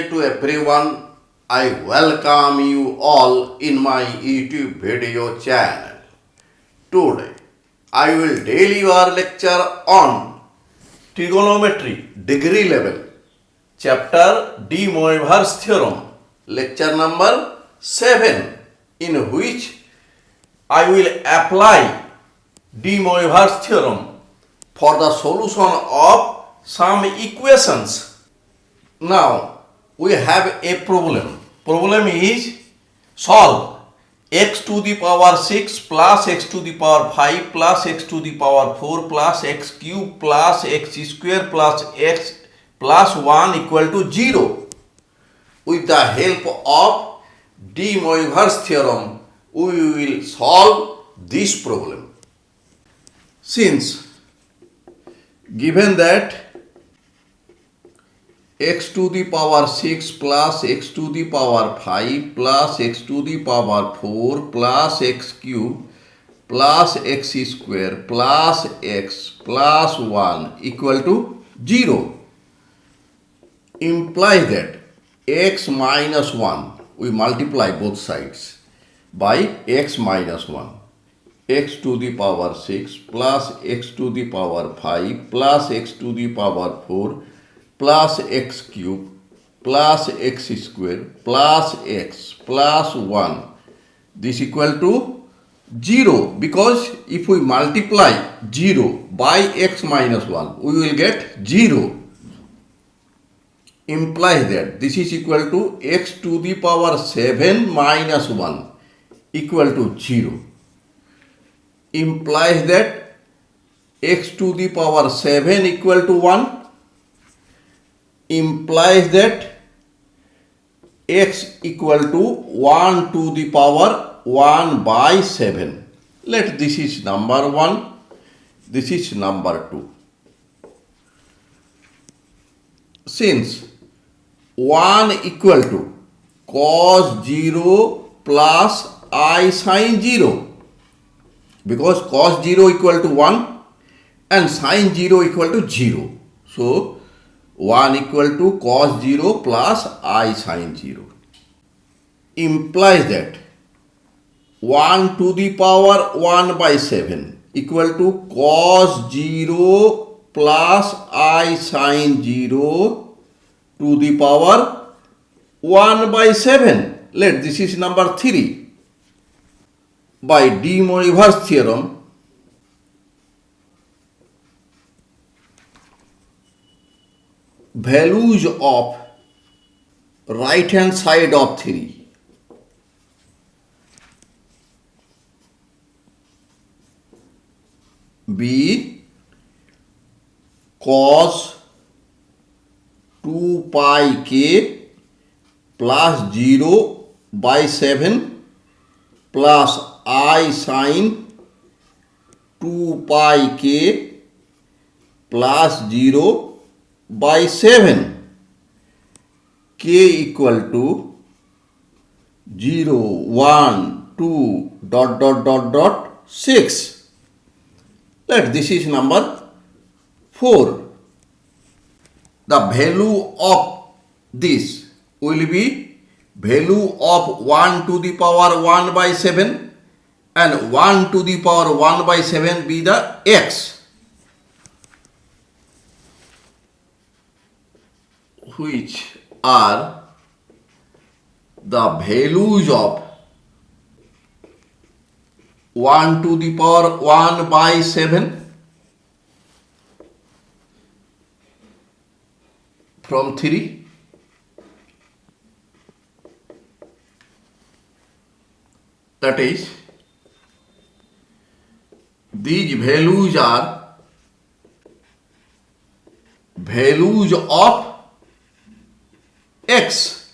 day to everyone. I welcome you all in my YouTube video channel. Today, I will deliver lecture on trigonometry degree level, chapter D. Moivre's theorem, lecture number 7, in which I will apply D. Moivre's theorem for the solution of some equations. Now, we have a problem. Problem is solve x to the power 6 plus x to the power 5 plus x to the power 4 plus x cube plus x square plus x plus 1 equal to 0. With the help of D. Moivre's theorem, we will solve this problem. Since given that x to the power 6 plus x to the power 5 plus x to the power 4 plus x cube plus x square plus x plus 1 equal to 0 implies that x minus 1, we multiply both sides by x minus 1, x to the power 6 plus x to the power 5 plus x to the power 4 plus x cube plus x square plus x plus 1, this equal to 0, because if we multiply 0 by x minus 1, we will get 0. Implies that this is equal to x to the power 7 minus 1 equal to 0. Implies that x to the power 7 equal to 1. Implies that x equal to 1 to the power 1 by 7. Let this is number 1, this is number 2. Since 1 equal to cos 0 plus I sin 0, because cos 0 equal to 1 and sin 0 equal to 0. So 1 equal to cos 0 plus I sin 0 implies that 1 to the power 1 by 7 equal to cos 0 plus I sin 0 to the power 1 by 7. Let this is number 3. By D. Moivre's theorem, values of right hand side of 3 be cos 2 pi k plus 0 by 7 plus I sin 2 pi k plus 0 by 7, k equal to 0, 1, 2, dot 6. Let this is number 4. The value of this will be value of 1 to the power 1 by 7 and 1 to the power 1 by 7 be the x, which are the values of 1 to the power 1 by 7 from 3, that is, these values are values of x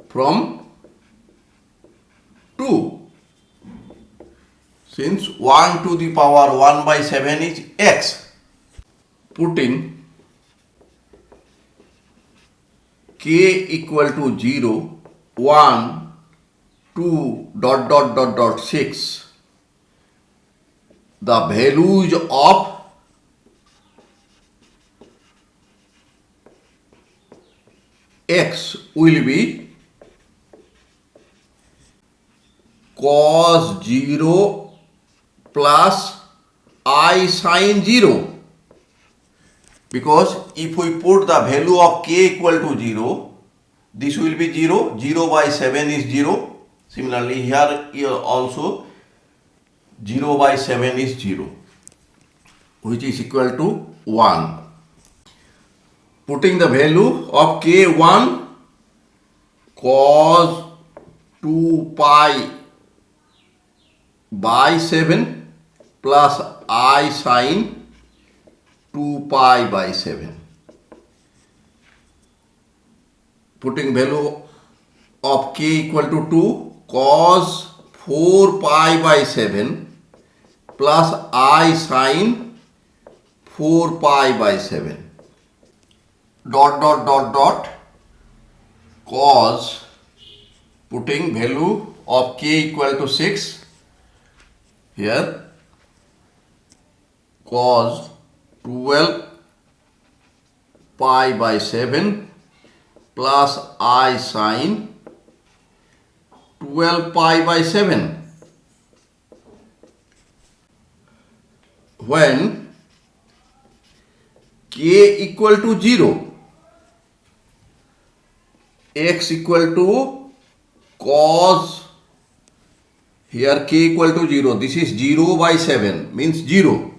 from 2. Since 1 to the power 1 by 7 is x, putting k equal to 0, 1, 2, dot 6, the values of x will be cos 0 plus I sin 0. Because if we put the value of k equal to 0, this will be 0. 0 by 7 is 0. Similarly, here also 0 by 7 is 0, which is equal to 1. Putting the value of k1, cos 2 pi by 7 plus I sin 2 pi by 7. Putting value of k equal to 2, cos 4 pi by 7 plus I sin 4 pi by 7. Dot dot dot dot cos, putting value of k equal to 6, here cos 12 pi by 7 plus I sin 12 pi by 7. When k equal to 0, x equal to cos, here k equal to 0, this is 0 by 7 means 0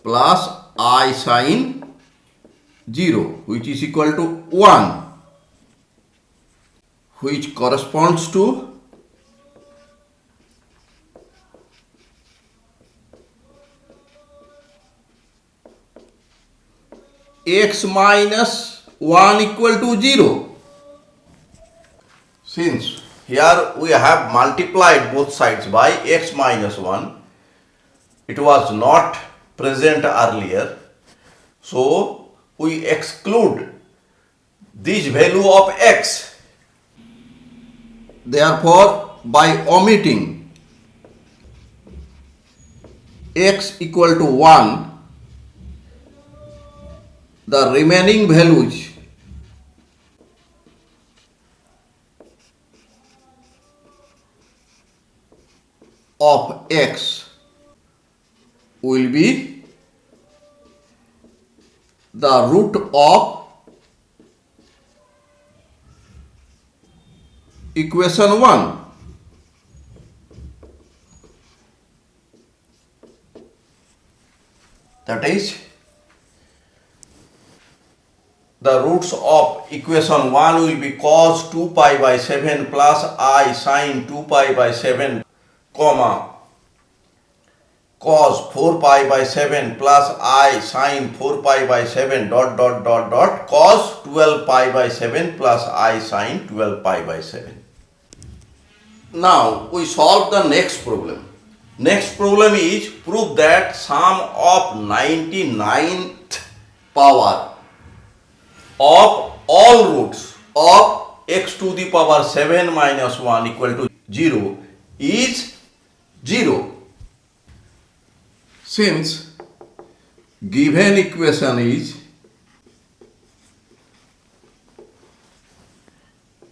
plus I sin 0, which is equal to 1, which corresponds to x minus 1 equal to 0. Since here we have multiplied both sides by x minus 1, it was not present earlier, so we exclude this value of x. Therefore, by omitting x equal to 1, the remaining values of x will be the root of equation 1. That is, the roots of equation 1 will be cos 2 pi by 7 plus I sin 2 pi by 7, comma, cos 4 pi by 7 plus I sin 4 pi by 7 dot dot dot dot cos 12 pi by 7 plus I sin 12 pi by 7. Now we solve the next problem. Next problem is prove that sum of 99th power of all roots of x to the power 7 minus 1 equal to 0 is 0. Since given equation is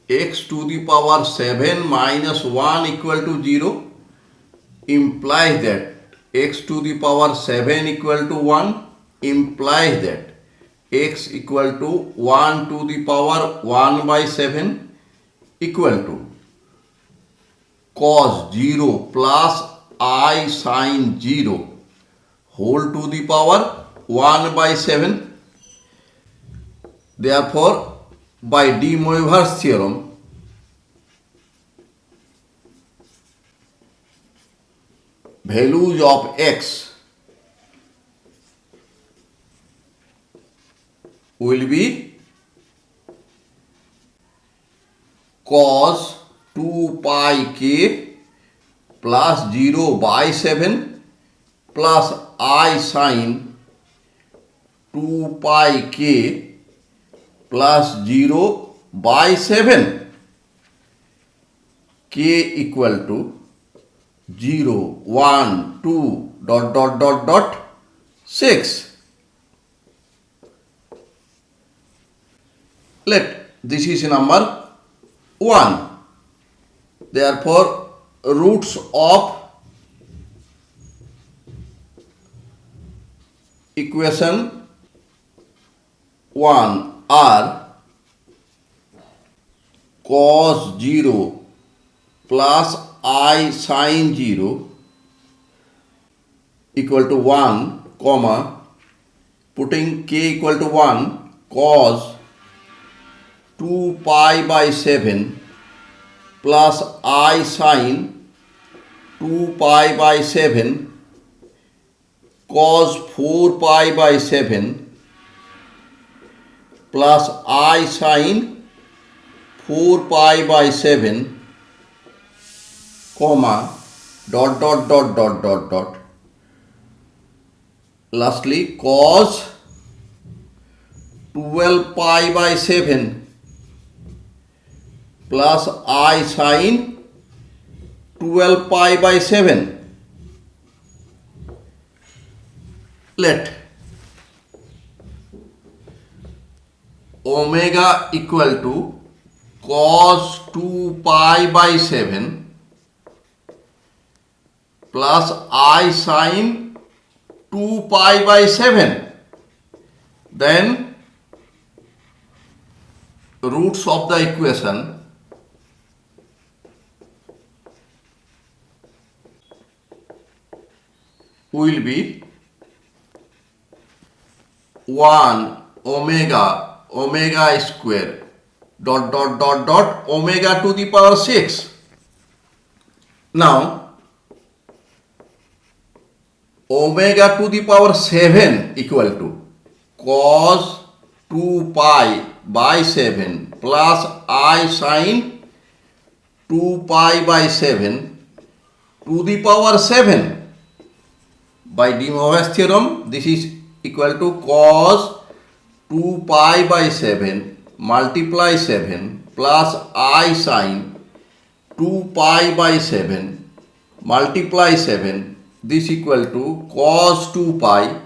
x to the power 7 minus 1 equal to 0, implies that x to the power 7 equal to 1 implies that x equal to 1 to the power 1 by 7 equal to cos 0 plus I sin 0 whole to the power 1 by 7. Therefore, by Moivre's theorem, values of x will be cos 2 pi k plus 0 by 7 plus I sin 2 pi k plus 0 by 7, k equal to 0, 1, 2, dot dot dot dot 6. Let This is number 1. Therefore, roots of equation 1 are cos 0 plus I sin 0 equal to 1, comma, putting k equal to 1, cos 2 pi by 7 plus I sin 2 pi by 7 cos 4 pi by 7 plus I sin 4 pi by 7, comma, dot dot dot dot dot dot. Lastly, cos 12 pi by 7 plus I sin 12 pi by 7. Let omega equal to cos 2 pi by 7 plus I sin 2 pi by 7. Then roots of the equation will be 1 omega square dot dot dot dot omega to the power 6. Now omega to the power 7 equal to cos 2 pi by 7 plus I sin 2 pi by 7 to the power 7. By De Moivre's theorem, this is equal to cos 2 pi by 7 multiply 7 plus I sin 2 pi by 7 multiply 7. This equal to cos 2 pi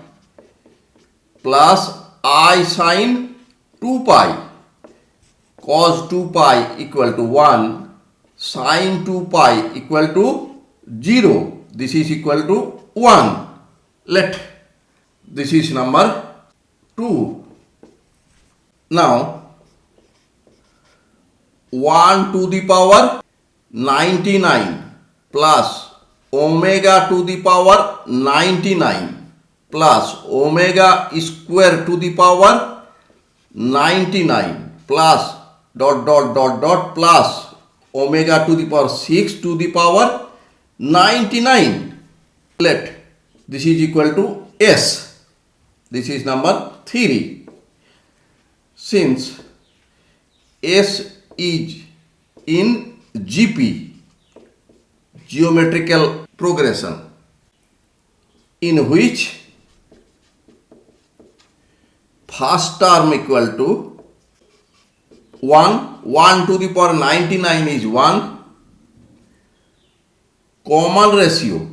plus I sin 2 pi. Cos 2 pi equal to 1, sin 2 pi equal to 0. This is equal to 1. Let this is number 2. Now 1 to the power 99 plus omega to the power 99 plus omega square to the power 99 plus dot dot dot dot plus omega to the power 6 to the power 99. Let this is equal to S. This is number 3. Since S is in GP, geometrical progression, in which first term equal to 1 to the power 99 is 1, common ratio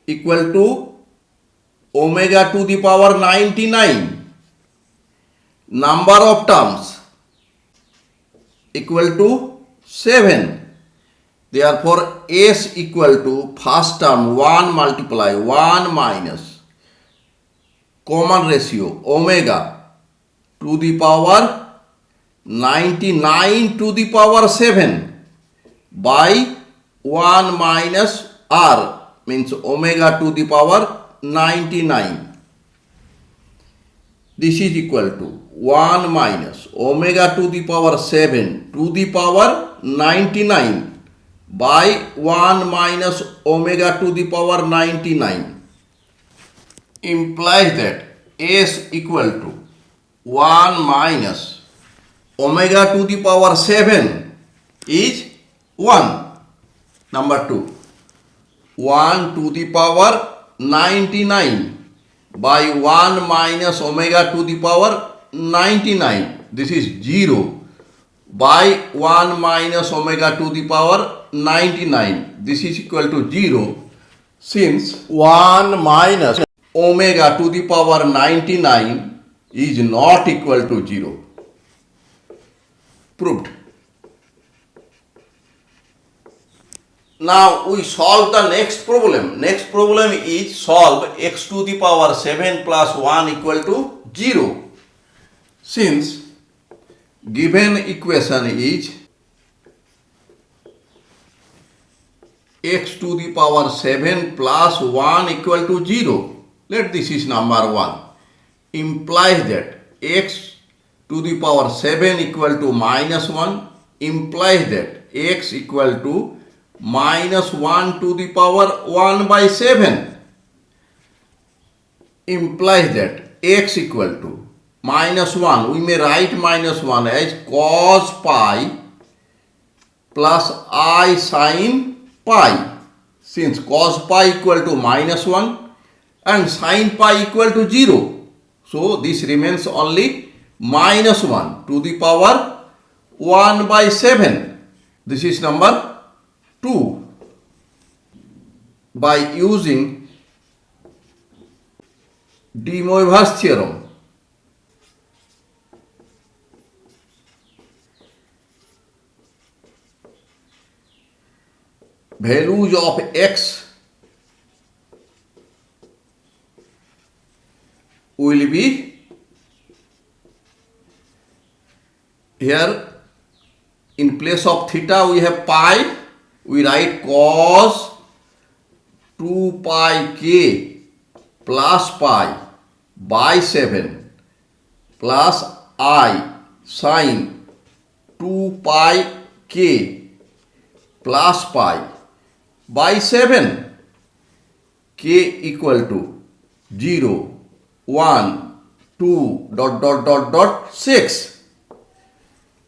equal to omega to the power 99, number of terms equal to 7. Therefore, S equal to first term 1 multiply 1 minus common ratio omega to the power 99 to the power 7 by 1 minus R, means omega to the power 99. This is equal to 1 minus omega to the power 7 to the power 99 by 1 minus omega to the power 99 implies that S equal to 1 minus omega to the power 7 is 1. Number 2, 1 to the power 99 by 1 minus omega to the power 99. This is 0 by 1 minus omega to the power 99. This is equal to 0, since 1 minus omega to the power 99 is not equal to 0. Proved. Now we solve the next problem. Next problem is solve x to the power 7 plus 1 equal to 0. Since given equation is x to the power 7 plus 1 equal to 0, let this is number 1, implies that x to the power 7 equal to minus 1 implies that x equal to minus 1 to the power 1 by 7 implies that x equal to minus 1, we may write minus 1 as cos pi plus I sin pi, since cos pi equal to minus 1 and sin pi equal to 0. So this remains only minus 1 to the power 1 by 7. This is number 2. By using Moivre's theorem, values of x will be here in place of theta we have pi, we write cos 2 pi k plus pi by 7 plus I sin 2 pi k plus pi by 7, k equal to 0, 1, 2, dot, 6.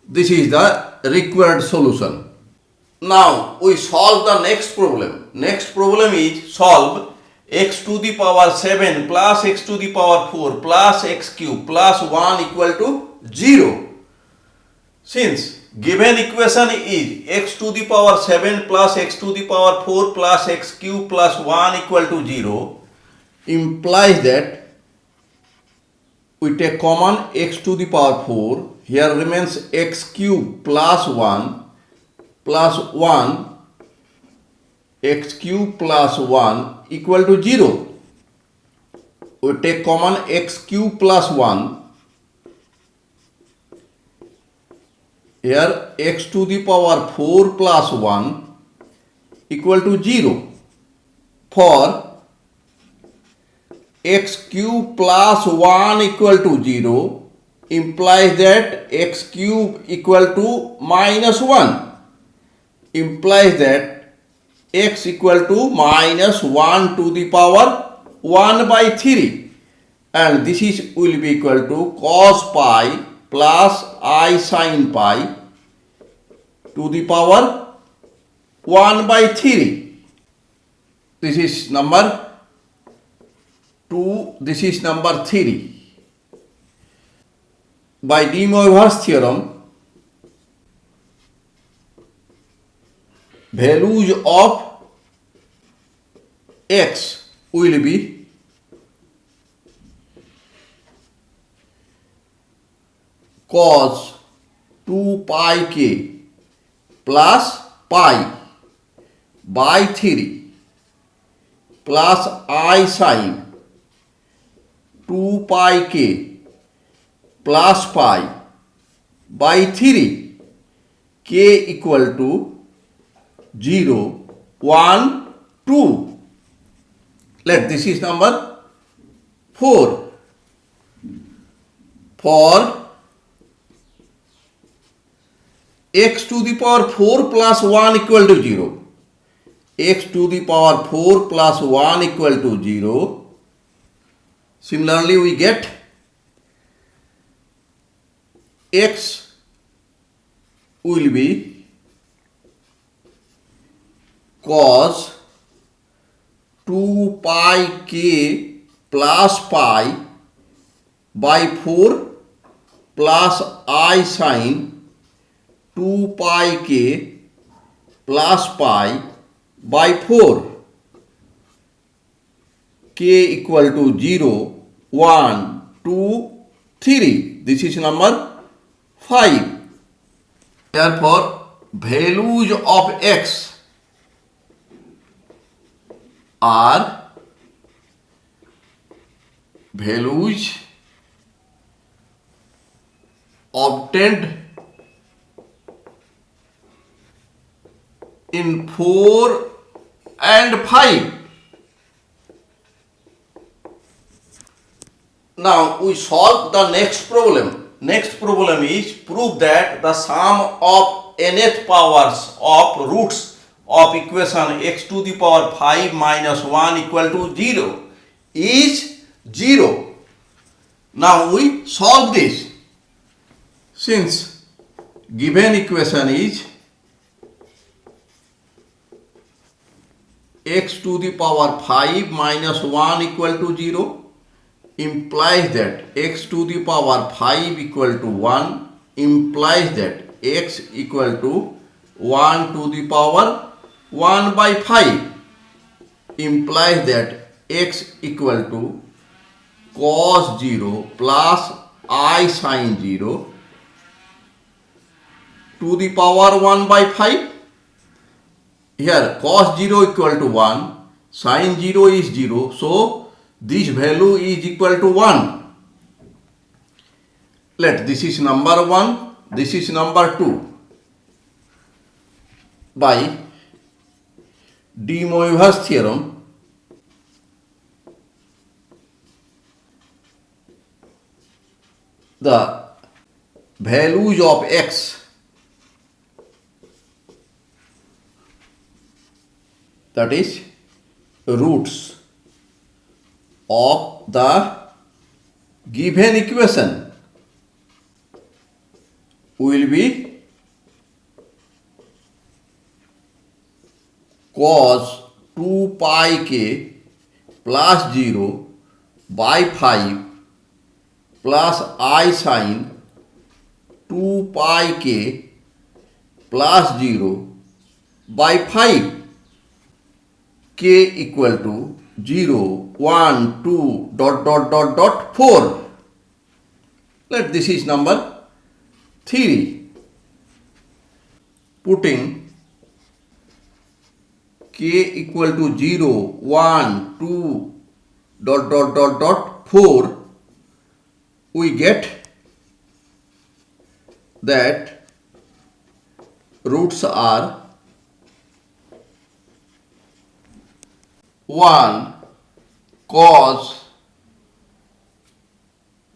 This is the required solution. Now we solve the next problem. Next problem is solve x to the power 7 plus x to the power 4 plus x cube plus 1 equal to 0. Since given equation is x to the power 7 plus x to the power 4 plus x cube plus 1 equal to 0 implies that we take common x to the power 4, here remains x cube plus 1 x cube plus 1 equal to 0. We take common x cube plus 1, here x to the power 4 plus 1 equal to 0. For x cube plus 1 equal to 0 implies that x cube equal to minus 1 implies that x equal to minus 1 to the power 1 by 3, and this is will be equal to cos pi plus I sin pi to the power 1 by 3. This is number 2, this is number 3. By Moivre's theorem, values of x will be cos 2 pi k plus pi by 3 plus I sin 2 pi k plus pi by 3, k equal to 0, 1, 2. Let this is number 4. For x to the power 4 plus 1 equal to 0, x to the power 4 plus 1 equal to 0, similarly we get x will be cos 2 pi k plus pi by 4 plus I sin 2 pi k plus pi by 4, k equal to 0, 1, 2, 3. This is number 5. Therefore, values of x are values obtained in 4 and 5. Now we solve the next problem. Next problem is prove that the sum of nth powers of roots of equation x to the power 5 minus 1 equal to 0 is 0. Now we solve this. Since given equation is x to the power 5 minus 1 equal to 0, implies that x to the power 5 equal to 1, implies that x equal to 1 to the power 1 by 5, implies that x equal to cos 0 plus I sin 0 to the power 1 by 5. Here cos 0 equal to 1, sin 0 is 0, so this value is equal to 1. Let this is number 1, this is number 2. By de Moivre's theorem, the values of x, that is roots of the given equation, will be cos 2 pi k plus 0 by 5 plus I sin 2 pi k plus 0 by 5, k equal to 0, 1, 2, dot, dot, dot, dot, 4. Let this is number 3. Putting k equal to 0, 1, 2, dot, dot, dot, dot, 4, we get that roots are 1 cos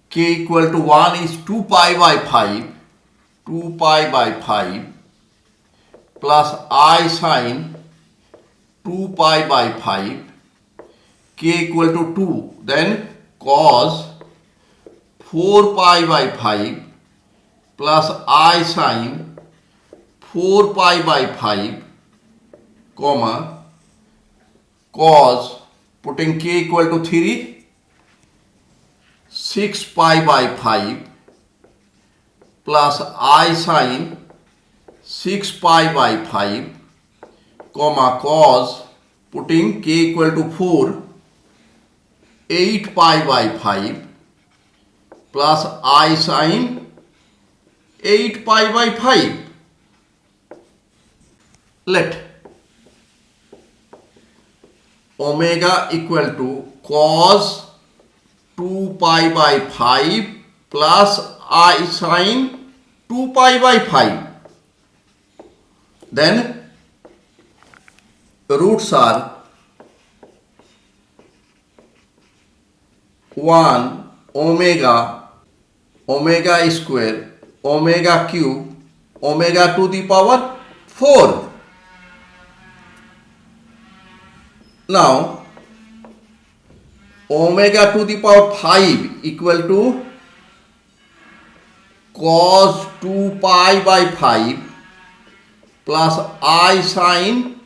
k equal to 1 is 2 pi by 5, 2 pi by 5 plus I sin 2 pi by 5, k equal to 2, then cos 4 pi by 5 plus I sin 4 pi by 5, comma, cos, putting k equal to 3, 6 pi by 5 plus I sin 6 pi by 5, comma, cos, putting k equal to 4, 8 pi by 5 plus I sin 8 pi by 5. Let omega equal to cos 2 pi by 5 plus I sin 2 pi by 5. Then roots are 1 omega, omega square, omega cube, omega to the power 4. Now omega to the power 5 equal to cos 2 pi by 5 plus I sin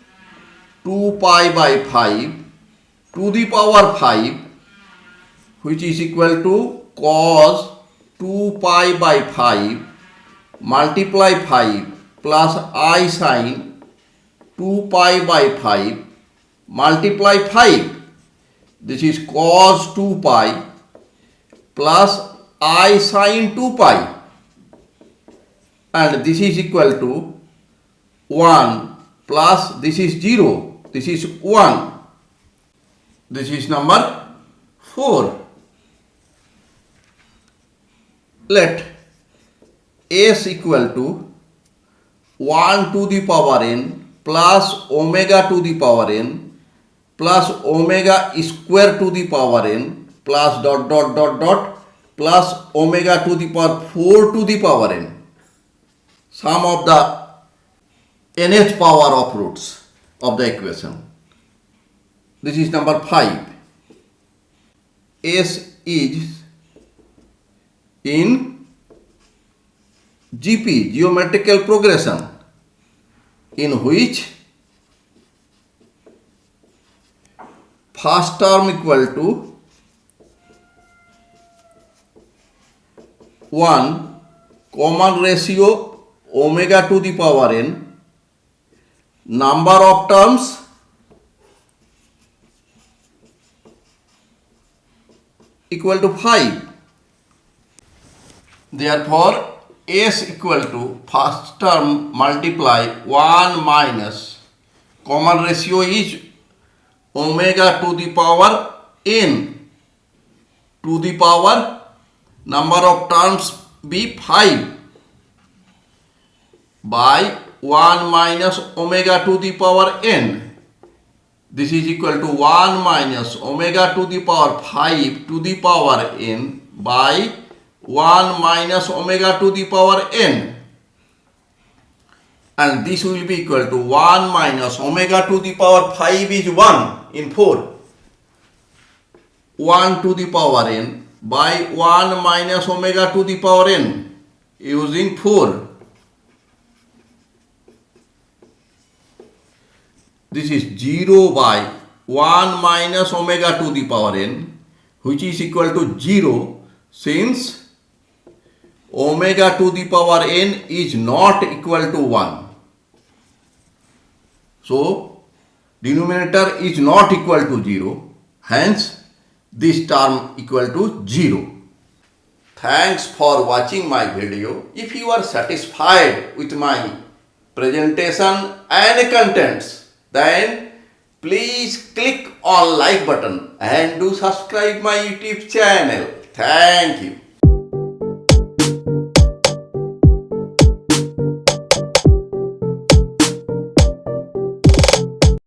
2 pi by 5 to the power 5, which is equal to cos 2 pi by 5 multiply 5 plus I sin 2 pi by 5 multiply 5. This is cos 2 pi plus I sin 2 pi. and this is equal to 1 plus this is 0, this is 1, this is number 4. Let S equal to 1 to the power n plus omega to the power n plus omega square to the power n plus dot dot dot dot plus omega to the power 4 to the power n, sum of the nth power of roots of the equation. This is number 5. S is in GP, geometrical progression, in which first term equal to 1 common ratio omega to the power n, number of terms equal to 5. Therefore, S equal to first term multiply 1 minus common ratio is omega to the power n to the power number of terms be 5 by 1 minus omega to the power n. This is equal to 1 minus omega to the power 5 to the power n by 1 minus omega to the power n, and this will be equal to 1 minus omega to the power 5 is 1 in 4, 1 to the power n by 1 minus omega to the power n using 4. This is 0 by 1 minus omega to the power n, which is equal to 0 since omega to the power n is not equal to 1. So, denominator is not equal to 0, hence this term equal to 0. Thanks for watching my video. If you are satisfied with my presentation and contents, then please click on like button and do subscribe my YouTube channel. Thank you.